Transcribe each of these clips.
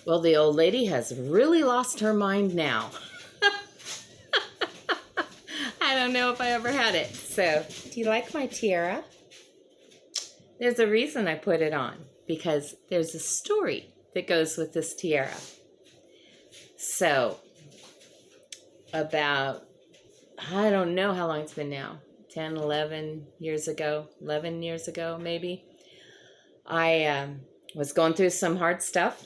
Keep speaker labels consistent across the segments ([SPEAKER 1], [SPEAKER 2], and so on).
[SPEAKER 1] Well, the old lady has really lost her mind now. I don't know if I ever had it. So, do you like my tiara? There's a reason I put it on, because there's a story that goes with this tiara. So, about, I don't know how long it's been now, 10, 11 years ago, 11 years ago maybe, I was going through some hard stuff,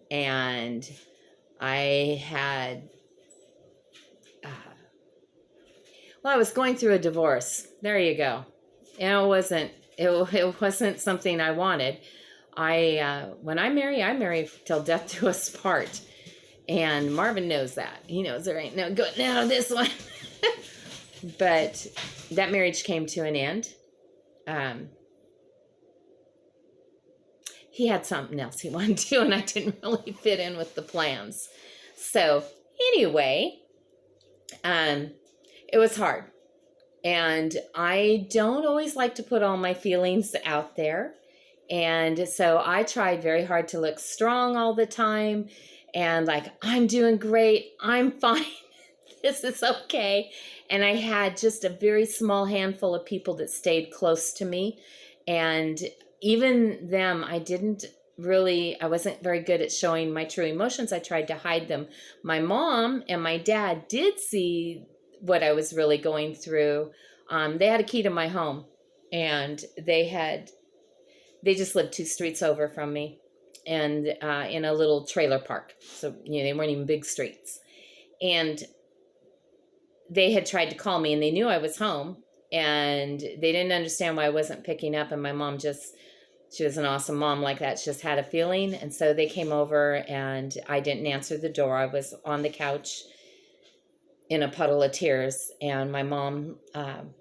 [SPEAKER 1] and I had, I was going through a divorce. There you go. And it wasn't something I wanted. When I marry till death do us part. And Marvin knows that. He knows there ain't no getting out of this one. But that marriage came to an end. He had something else he wanted to do, and I didn't really fit in with the plans. So anyway, it was hard. And I don't always like to put all my feelings out there. And so I tried very hard to look strong all the time. And like, I'm doing great. I'm fine. This is okay. And I had just a very small handful of people that stayed close to me. And even them, I wasn't very good at showing my true emotions. I tried to hide them. My mom and my dad did see what I was really going through. They had a key to my home, and they just lived 2 streets over from me, and in a little trailer park. So, they weren't even big streets. And they had tried to call me, and they knew I was home, and they didn't understand why I wasn't picking up. And my mom she was an awesome mom like that. She just had a feeling. And so they came over, and I didn't answer the door. I was on the couch in a puddle of tears. And my mom,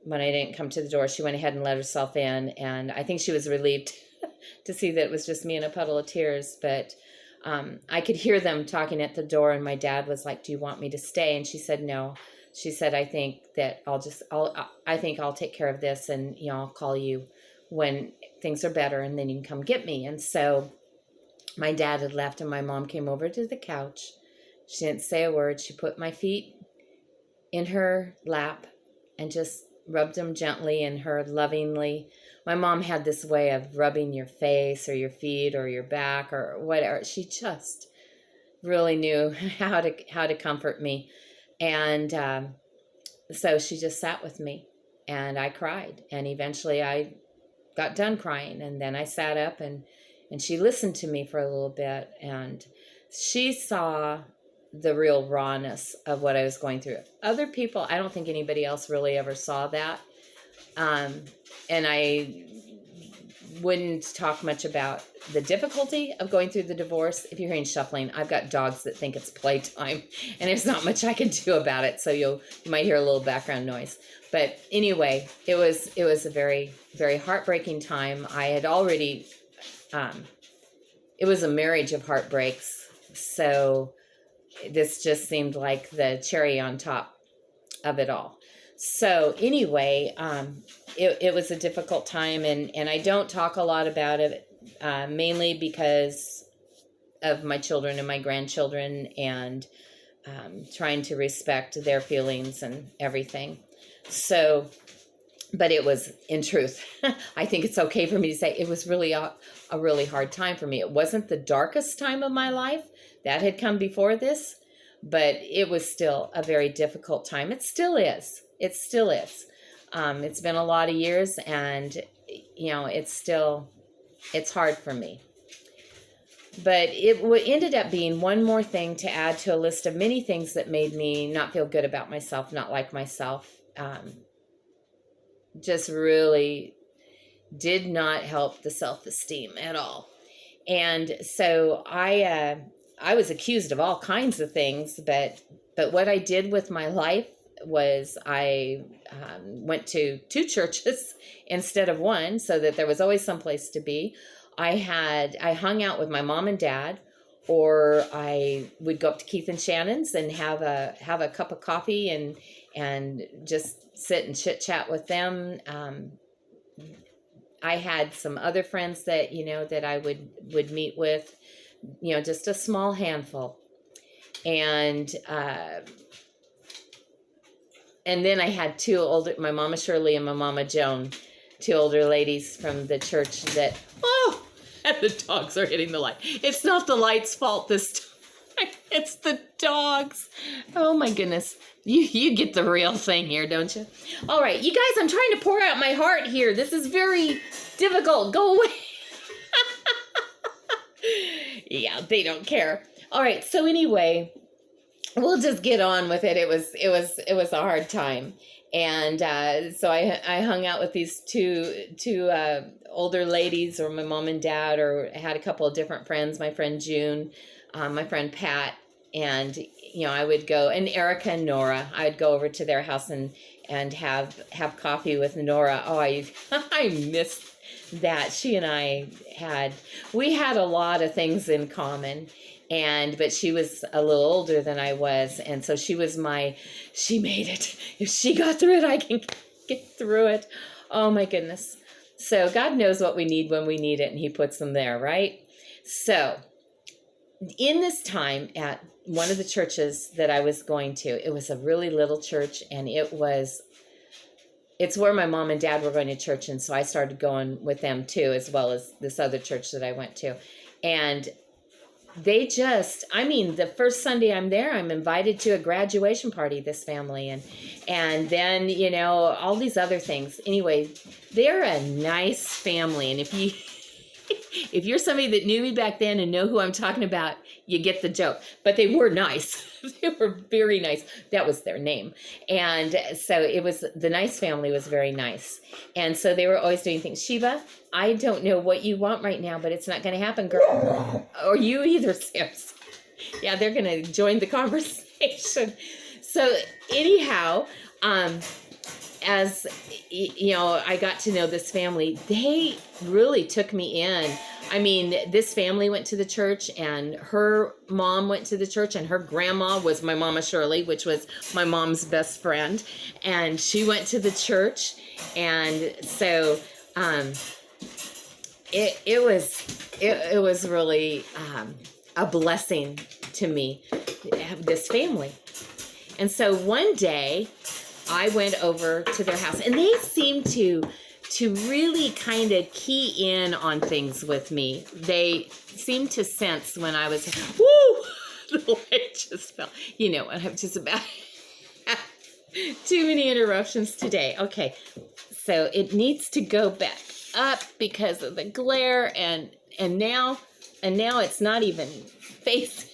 [SPEAKER 1] when I didn't come to the door, she went ahead and let herself in. And I think she was relieved to see that it was just me in a puddle of tears. But I could hear them talking at the door, and my dad was like, "Do you want me to stay?" And she said, "No." She said, "I think that I'll take care of this, and I'll call you when things are better, and then you can come get me." And so my dad had left, and my mom came over to the couch. She didn't say a word. She put my feet in her lap and just rubbed them gently and her lovingly. My mom had this way of rubbing your face or your feet or your back or whatever. She just really knew how to comfort me. And so she just sat with me, and I cried. And eventually I got done crying, and then I sat up, and she listened to me for a little bit, and she saw the real rawness of what I was going through. Other people, I don't think anybody else really ever saw that. And I wouldn't talk much about the difficulty of going through the divorce. If you're hearing shuffling, I've got dogs that think it's playtime, and there's not much I can do about it. So you might hear a little background noise. But anyway, it was a very, very heartbreaking time. I had already, it was a marriage of heartbreaks. So this just seemed like the cherry on top of it all. So anyway, it was a difficult time, and I don't talk a lot about it, mainly because of my children and my grandchildren, and trying to respect their feelings and everything. So, but it was, in truth, I think it's okay for me to say it was really a really hard time for me. It wasn't the darkest time of my life. That had come before this, but it was still a very difficult time. It still is. It still is. It's been a lot of years, and, it's hard for me. But it ended up being one more thing to add to a list of many things that made me not feel good about myself, not like myself. Just really did not help the self-esteem at all. And so I was accused of all kinds of things, but what I did with my life was I went to 2 churches instead of 1, so that there was always someplace to be. I hung out with my mom and dad, or I would go up to Keith and Shannon's and have a cup of coffee and just sit and chit chat with them. I had some other friends that that I would meet with, just a small handful. And then I had two older, my Mama Shirley and my Mama Joan, two older ladies from the church that, oh, and the dogs are hitting the light. It's not the light's fault this time. It's the dogs. Oh my goodness. You get the real thing here, don't you? All right, you guys, I'm trying to pour out my heart here. This is very difficult. Go away. Yeah, they don't care. All right, so anyway, we'll just get on with it. It was a hard time. And so I hung out with these two older ladies, or my mom and dad, or had a couple of different friends, my friend June, my friend Pat, and I would go, and Erica and Nora, I would go over to their house and have coffee with Nora. Oh, I miss that. She and I we had a lot of things in common. But she was a little older than I was. And so she made it. If she got through it, I can get through it. Oh my goodness. So God knows what we need when we need it, and he puts them there, right? So in this time at one of the churches that I was going to, it was a really little church, and it's where my mom and dad were going to church. And so I started going with them too, as well as this other church that I went to. And they the first Sunday I'm there, I'm invited to a graduation party, this family, and then, all these other things. Anyway, they're a nice family. And if you're somebody that knew me back then and know who I'm talking about, you get the joke. But they were nice. They were very nice. That was their name. And so the nice family was very nice. And so they were always doing things. Sheba, I don't know what you want right now, but it's not going to happen, girl. Or you either, Sims. Yeah, they're going to join the conversation. So anyhow, as I got to know this family, they really took me in. I mean, this family went to the church, and her mom went to the church, and her grandma was my Mama Shirley, which was my mom's best friend, and she went to the church. And so it was really a blessing to me to have this family. And so one day I went over to their house, and they seemed to really kind of key in on things with me. They seemed to sense when I was, woo, the light just fell. I'm just about too many interruptions today. Okay, so it needs to go back up because of the glare, and now it's not even facing.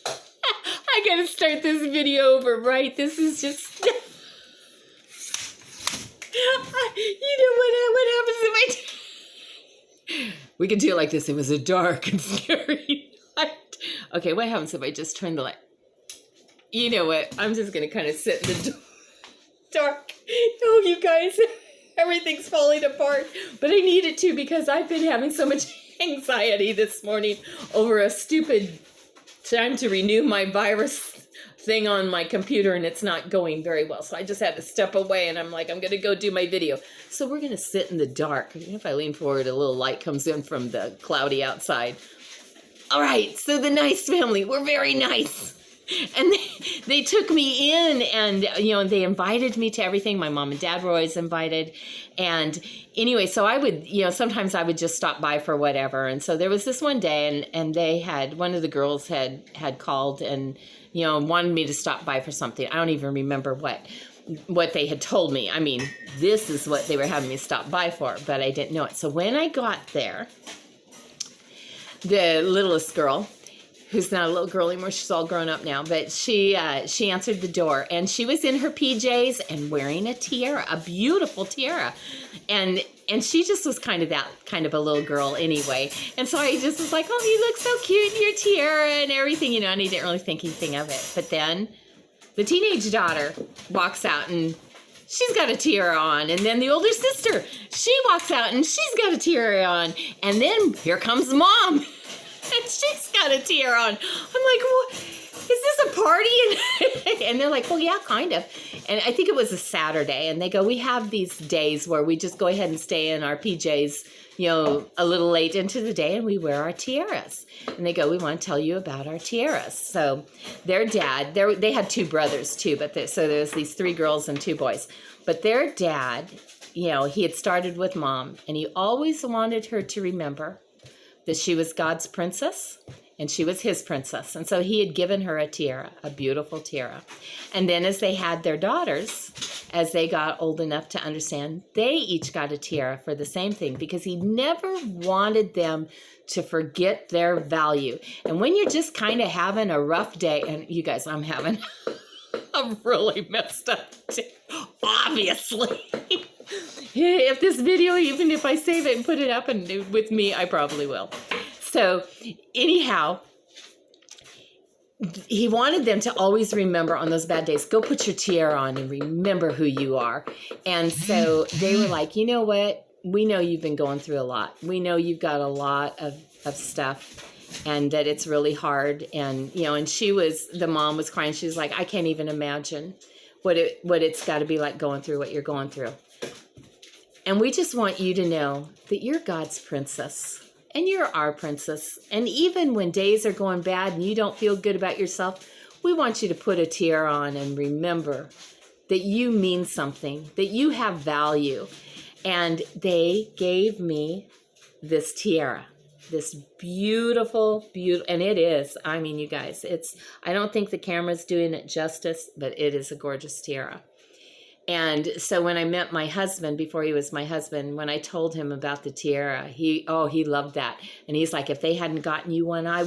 [SPEAKER 1] I gotta start this video over, right? This is just. What happens if we can do it like this. It was a dark and scary night. Okay, what happens if I just turn the light? You know what? I'm just going to kind of sit in the dark. Oh, you guys, everything's falling apart. But I need it to, because I've been having so much anxiety this morning over a stupid time to renew my virus thing on my computer, and it's not going very well. So I just had to step away, and I'm like, I'm going to go do my video. So we're going to sit in the dark. Even if I lean forward, a little light comes in from the cloudy outside. All right, so the nice family were very nice. And they took me in, and, they invited me to everything. My mom and dad were always invited. And anyway, so I would, sometimes I would just stop by for whatever. And so there was this one day, and they had, one of the girls had called and, wanted me to stop by for something. I don't even remember what they had told me. I mean, this is what they were having me stop by for, but I didn't know it. So when I got there, the littlest girl, who's not a little girl anymore, she's all grown up now, but she answered the door, and she was in her PJs and wearing a tiara, a beautiful tiara. And she just was kind of a little girl anyway. And so I just was like, oh, you look so cute in your tiara and everything, and I didn't really think anything of it. But then the teenage daughter walks out, and she's got a tiara on. And then the older sister, she walks out, and she's got a tiara on. And then here comes Mom, and she's got a tiara on. I'm like, well, is this a party? And they're like, well, yeah, kind of. and I think it was a Saturday, and they go, we have these days where we just go ahead and stay in our PJs, a little late into the day, and we wear our tiaras. And they go, we want to tell you about our tiaras. So their dad, they had 2 brothers too, so there's these 3 girls and 2 boys. But their dad, he had started with mom, and he always wanted her to remember that she was God's princess and she was his princess. And so he had given her a tiara, a beautiful tiara. And then as they had their daughters, as they got old enough to understand, they each got a tiara for the same thing, because he never wanted them to forget their value. And when you're just kind of having a rough day, and you guys, I'm having a really messed up day, obviously. If this video, even if I save it and put it up and with me, I probably will. So anyhow, he wanted them to always remember on those bad days, go put your tiara on and remember who you are. And so they were like, you know what? We know you've been going through a lot. We know you've got a lot of stuff, and that it's really hard. And, and the mom was crying. She was like, I can't even imagine what it's got to be like going through what you're going through. And we just want you to know that you're God's princess. And you're our princess. And even when days are going bad and you don't feel good about yourself, we want you to put a tiara on and remember that you mean something, that you have value. And they gave me this tiara, this beautiful, and it is, you guys, I don't think the camera's doing it justice, but it is a gorgeous tiara. And so when I met my husband, before he was my husband, when I told him about the tiara, he loved that. And he's like, if they hadn't gotten you one, I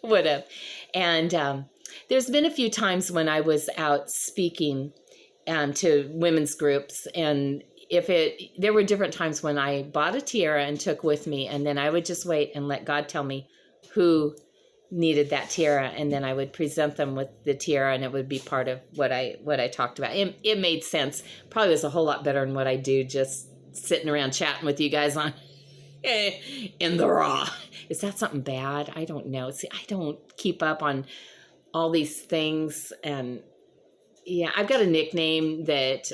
[SPEAKER 1] would have. And there's been a few times when I was out speaking to women's groups, and there were different times when I bought a tiara and took with me, and then I would just wait and let God tell me who needed that tiara, and then I would present them with the tiara, and it would be part of what I talked about. It made sense. Probably was a whole lot better than what I do just sitting around chatting with you guys on in the raw. Is that something bad? I don't know. See, I don't keep up on all these things, and yeah, I've got a nickname that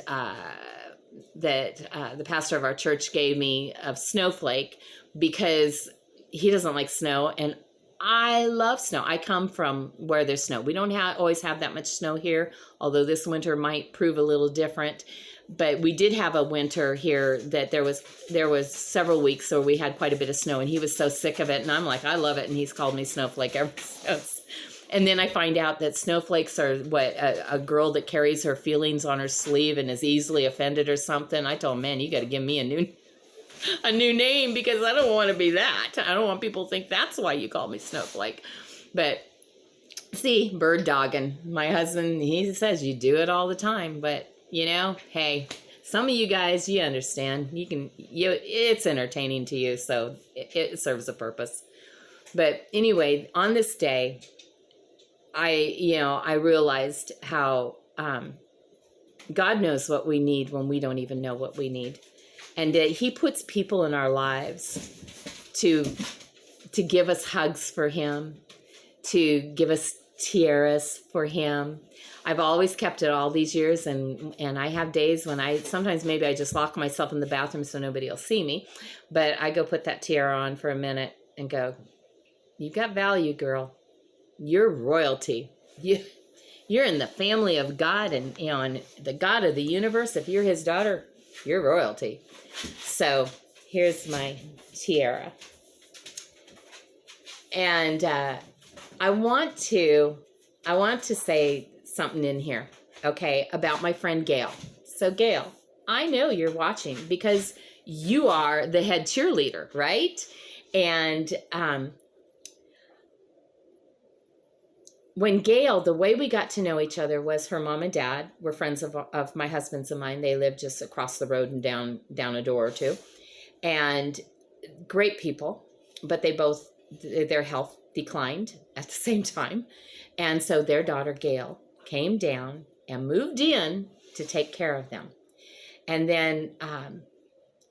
[SPEAKER 1] the pastor of our church gave me of Snowflake, because he doesn't like snow, and I love snow. I come from where there's snow. We don't always have that much snow here, although this winter might prove a little different. But we did have a winter here that there was several weeks where we had quite a bit of snow, and he was so sick of it. And I'm like, I love it. And he's called me Snowflake ever since. And then I find out that snowflakes are a girl that carries her feelings on her sleeve and is easily offended or something. I told him, man, you got to give me a new name, because I don't want to be that. I don't want people to think that's why you call me Snowflake. But see, bird dogging. My husband, he says you do it all the time, but hey, some of you guys, you understand. It's entertaining to you, so it serves a purpose. But anyway, on this day, I realized how God knows what we need when we don't even know what we need. And he puts people in our lives to give us hugs for him, to give us tiaras for him. I've always kept it all these years, and I have days when sometimes maybe I just lock myself in the bathroom so nobody will see me, but I go put that tiara on for a minute and go, you've got value, girl. You're royalty. You're in the family of God, and the God of the universe. If you're his daughter, you're royalty. So here's my tiara. And I want to say something in here, okay, about my friend Gail. So Gail, I know you're watching because you are the head cheerleader, right? And when Gail, the way we got to know each other was her mom and dad were friends of my husband's and mine. They lived just across the road and down a door or two. And great people, but their health declined at the same time. And so their daughter Gail came down and moved in to take care of them. And then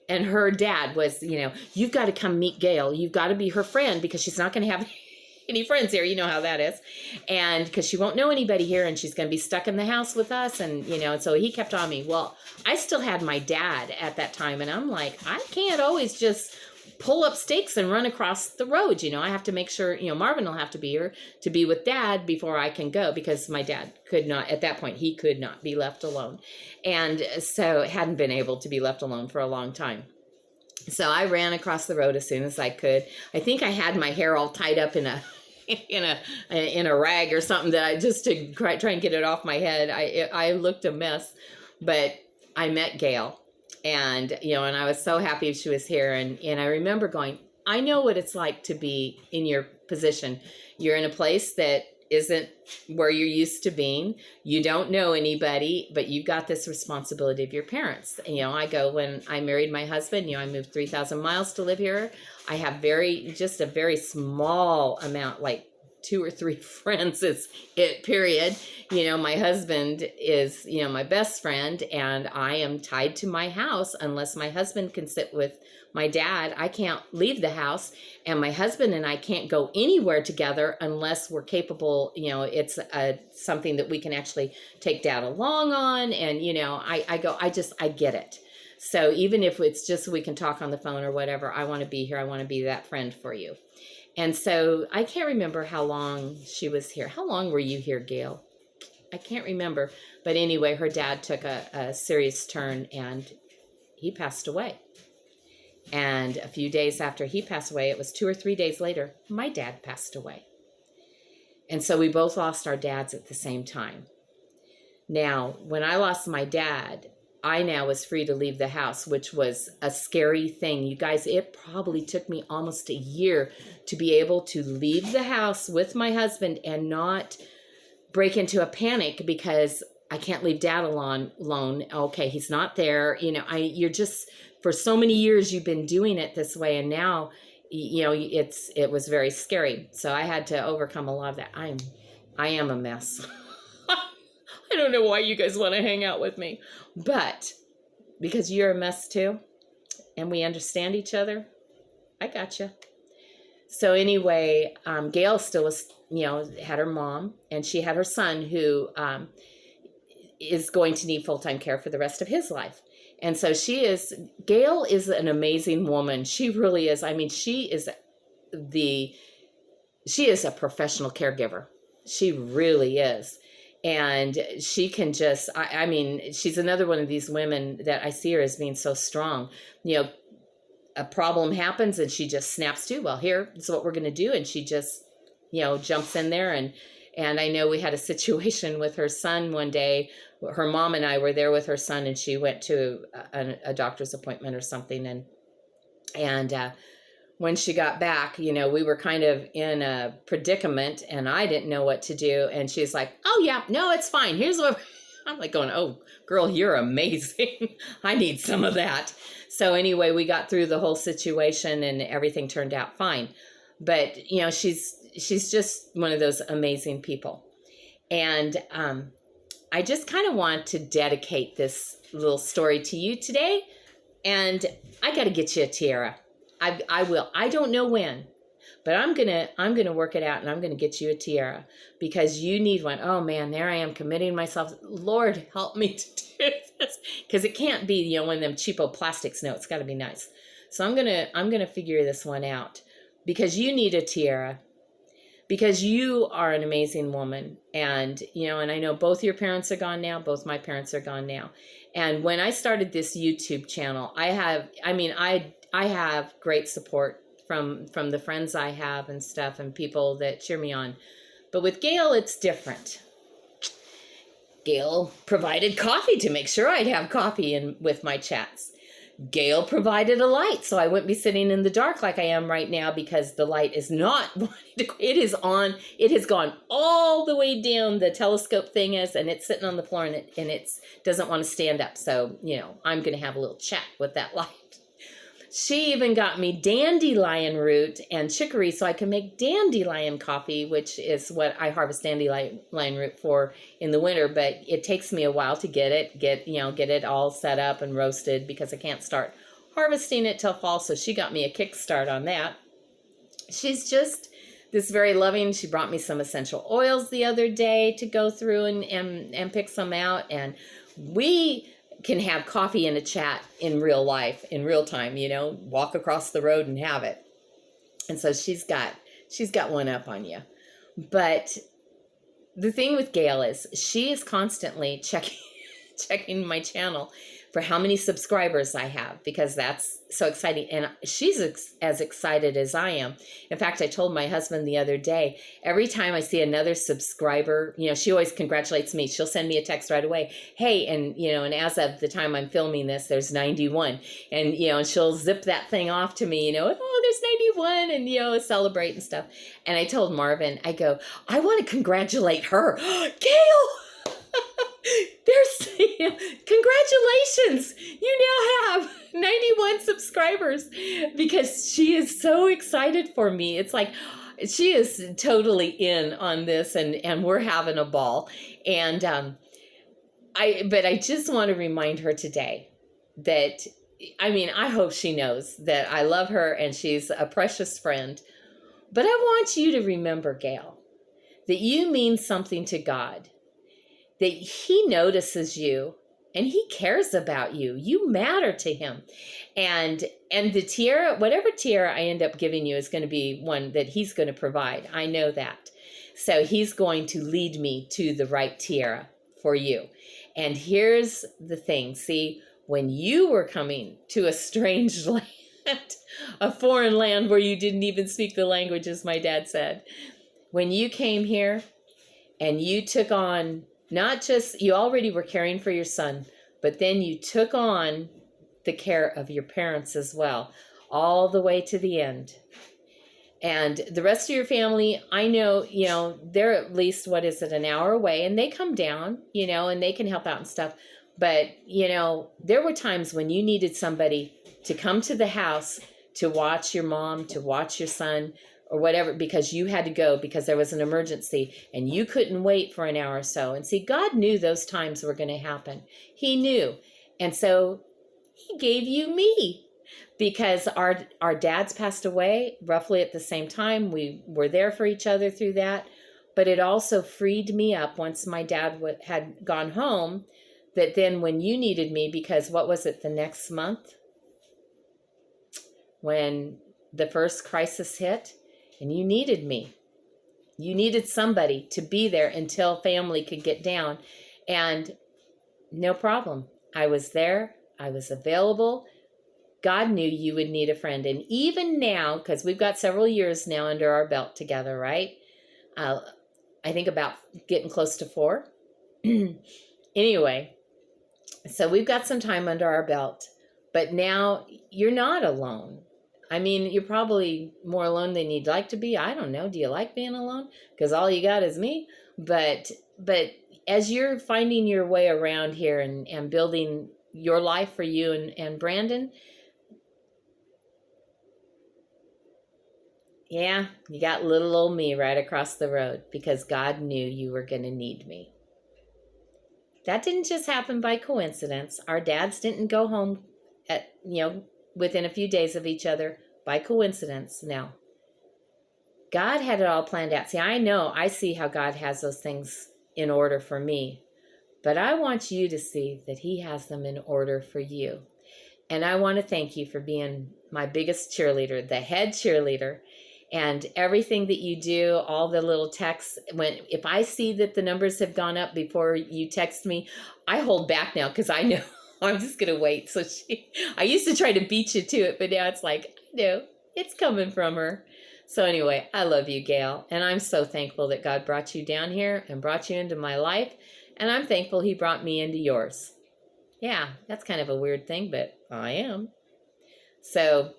[SPEAKER 1] and her dad was, you've got to come meet Gail. You've got to be her friend because she's not going to have any friends here. You know how that is. And because she won't know anybody here and she's going to be stuck in the house with us. And, so he kept on me. Well, I still had my dad at that time. And I'm like, I can't always just pull up stakes and run across the road. I have to make sure, Marvin will have to be here to be with dad before I can go, because my dad could not, at that point, he could not be left alone. And so hadn't been able to be left alone for a long time. So I ran across the road as soon as I could. I think I had my hair all tied up in a rag or something that I just to try and get it off my head. I looked a mess, but I met Gail. And, and I was so happy she was here. And I remember going, I know what it's like to be in your position. You're in a place that isn't where you're used to being. You don't know anybody, but you've got this responsibility of your parents. I go, when I married my husband, I moved 3,000 miles to live here. I have just a very small amount, like 2 or 3 friends is it, period. My husband is, my best friend, and I am tied to my house unless my husband can sit with my dad. I can't leave the house, and my husband and I can't go anywhere together unless we're capable, it's something that we can actually take dad along on. And, I get it. So even if it's just so we can talk on the phone or whatever, I want to be here. I want to be that friend for you. And so I can't remember how long she was here. How long were you here, Gail? I can't remember. But anyway, her dad took a serious turn and he passed away. And a few days after he passed away, it was 2 or 3 days later, my dad passed away. And so we both lost our dads at the same time. Now, when I lost my dad, I now was free to leave the house, which was a scary thing. You guys, it probably took me almost a year to be able to leave the house with my husband and not break into a panic because I can't leave dad alone. Okay, he's not there. You're just, for so many years you've been doing it this way, and now, it was very scary. So I had to overcome a lot of that. I am a mess. I don't know why you guys want to hang out with me, but because you're a mess too, and we understand each other, I gotcha. So anyway, Gail still was, had her mom, and she had her son who is going to need full-time care for the rest of his life. And so Gail is an amazing woman. She really is. I mean, she is a professional caregiver. She really is. And she can just, she's another one of these women that I see her as being so strong. A problem happens and she just snaps to, well, here is what we're going to do. And she just, jumps in there. And I know we had a situation with her son one day. Her mom and I were there with her son, and she went to a doctor's appointment or something. And when she got back, we were kind of in a predicament, and I didn't know what to do. And she's like, oh yeah, no, it's fine. Here's what I'm like going, oh girl, you're amazing. I need some of that. So anyway, we got through the whole situation and everything turned out fine. But she's just one of those amazing people. And I just kind of want to dedicate this little story to you today. And I got to get you a tiara. I will. I don't know when, but I'm gonna work it out, and I'm gonna get you a tiara because you need one. Oh man, there I am committing myself. Lord, help me to do this, because it can't be one of them cheapo plastics. No, it's got to be nice. So I'm gonna figure this one out, because you need a tiara, because you are an amazing woman, and and I know both your parents are gone now. Both my parents are gone now. And when I started this YouTube channel, I have great support from the friends I have and stuff, and people that cheer me on. But with Gail, it's different. Gail provided coffee to make sure I'd have coffee with my chats. Gail provided a light, so I wouldn't be sitting in the dark like I am right now, because the light is not it is on. It has gone all the way down, the telescope thing is, and it's sitting on the floor, and it doesn't want to stand up. So, I'm going to have a little chat with that light. She even got me dandelion root and chicory so I can make dandelion coffee, which is what I harvest dandelion root for in the winter. But it takes me a while to get it all set up and roasted, because I can't start harvesting it till fall. So she got me a kickstart on that. She's just this very loving, she brought me some essential oils the other day to go through and pick some out. And we can have coffee and a chat in real life, in real time, walk across the road and have it. And so she's got one up on you. But the thing with Gail is she is constantly checking my channel for how many subscribers I have, because that's so exciting. And she's as excited as I am. In fact, I told my husband the other day, every time I see another subscriber, she always congratulates me. She'll send me a text right away. Hey, and as of the time I'm filming this, there's 91. And, and she'll zip that thing off to me, oh, there's 91, and, celebrate and stuff. And I told Marvin, I go, I want to congratulate her. Gail! There's congratulations, you now have 91 subscribers, because she is so excited for me. It's like she is totally in on this, and we're having a ball. And but I just want to remind her today that, I hope she knows that I love her and she's a precious friend. But I want you to remember, Gail, that you mean something to God, that he notices you and he cares about you. You matter to him. And the tiara, whatever tiara I end up giving you, is going to be one that he's going to provide. I know that. So he's going to lead me to the right tiara for you. And here's the thing. See, when you were coming to a strange land, a foreign land where you didn't even speak the language, as my dad said, when you came here and you took on, not just, you already were caring for your son, but then you took on the care of your parents as well, all the way to the end. And the rest of your family, I know, they're at least, an hour away, and they come down, and they can help out and stuff. But, there were times when you needed somebody to come to the house to watch your mom, to watch your son, or whatever, because you had to go because there was an emergency and you couldn't wait for an hour or so. And see, God knew those times were going to happen. He knew. And so he gave you me, because our dads passed away roughly at the same time. We were there for each other through that. But it also freed me up once my dad had gone home, that then when you needed me, because what was it, the next month when the first crisis hit, and you needed me. You needed somebody to be there until family could get down. And no problem. I was there. I was available. God knew you would need a friend. And even now, because we've got several years now under our belt together, right? I think about getting close to 4. Anyway, so we've got some time under our belt. But now you're not alone. You're probably more alone than you'd like to be. I don't know. Do you like being alone? Because all you got is me. But as you're finding your way around here and building your life for you and Brandon, yeah, you got little old me right across the road, because God knew you were going to need me. That didn't just happen by coincidence. Our dads didn't go home within a few days of each other by coincidence. No. God had it all planned out. See, I see how God has those things in order for me, but I want you to see that he has them in order for you. And I want to thank you for being my biggest cheerleader, the head cheerleader, and everything that you do, all the little texts. If I see that the numbers have gone up before you text me, I hold back now, because I know I'm just going to wait. So I used to try to beat you to it, but now it's like, no, it's coming from her. So anyway, I love you, Gail. And I'm so thankful that God brought you down here and brought you into my life. And I'm thankful he brought me into yours. Yeah, that's kind of a weird thing, but I am. So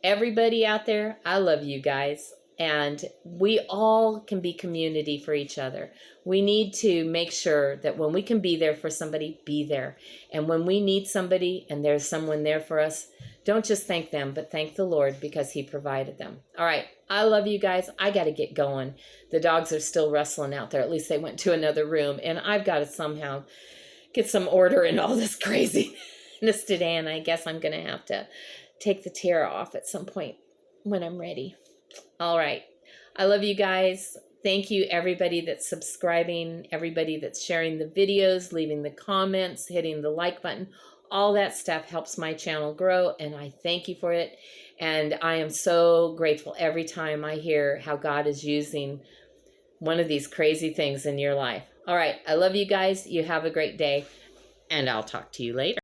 [SPEAKER 1] everybody out there, I love you guys. And we all can be community for each other. We need to make sure that when we can be there for somebody, be there. And when we need somebody and there's someone there for us, don't just thank them, but thank the Lord, because he provided them. All right. I love you guys. I got to get going. The dogs are still wrestling out there. At least they went to another room, and I've got to somehow get some order in all this craziness today. And I guess I'm going to have to take the tiara off at some point when I'm ready. All right. I love you guys. Thank you, everybody that's subscribing, everybody that's sharing the videos, leaving the comments, hitting the like button. All that stuff helps my channel grow, and I thank you for it. And I am so grateful every time I hear how God is using one of these crazy things in your life. All right, I love you guys. You have a great day, and I'll talk to you later.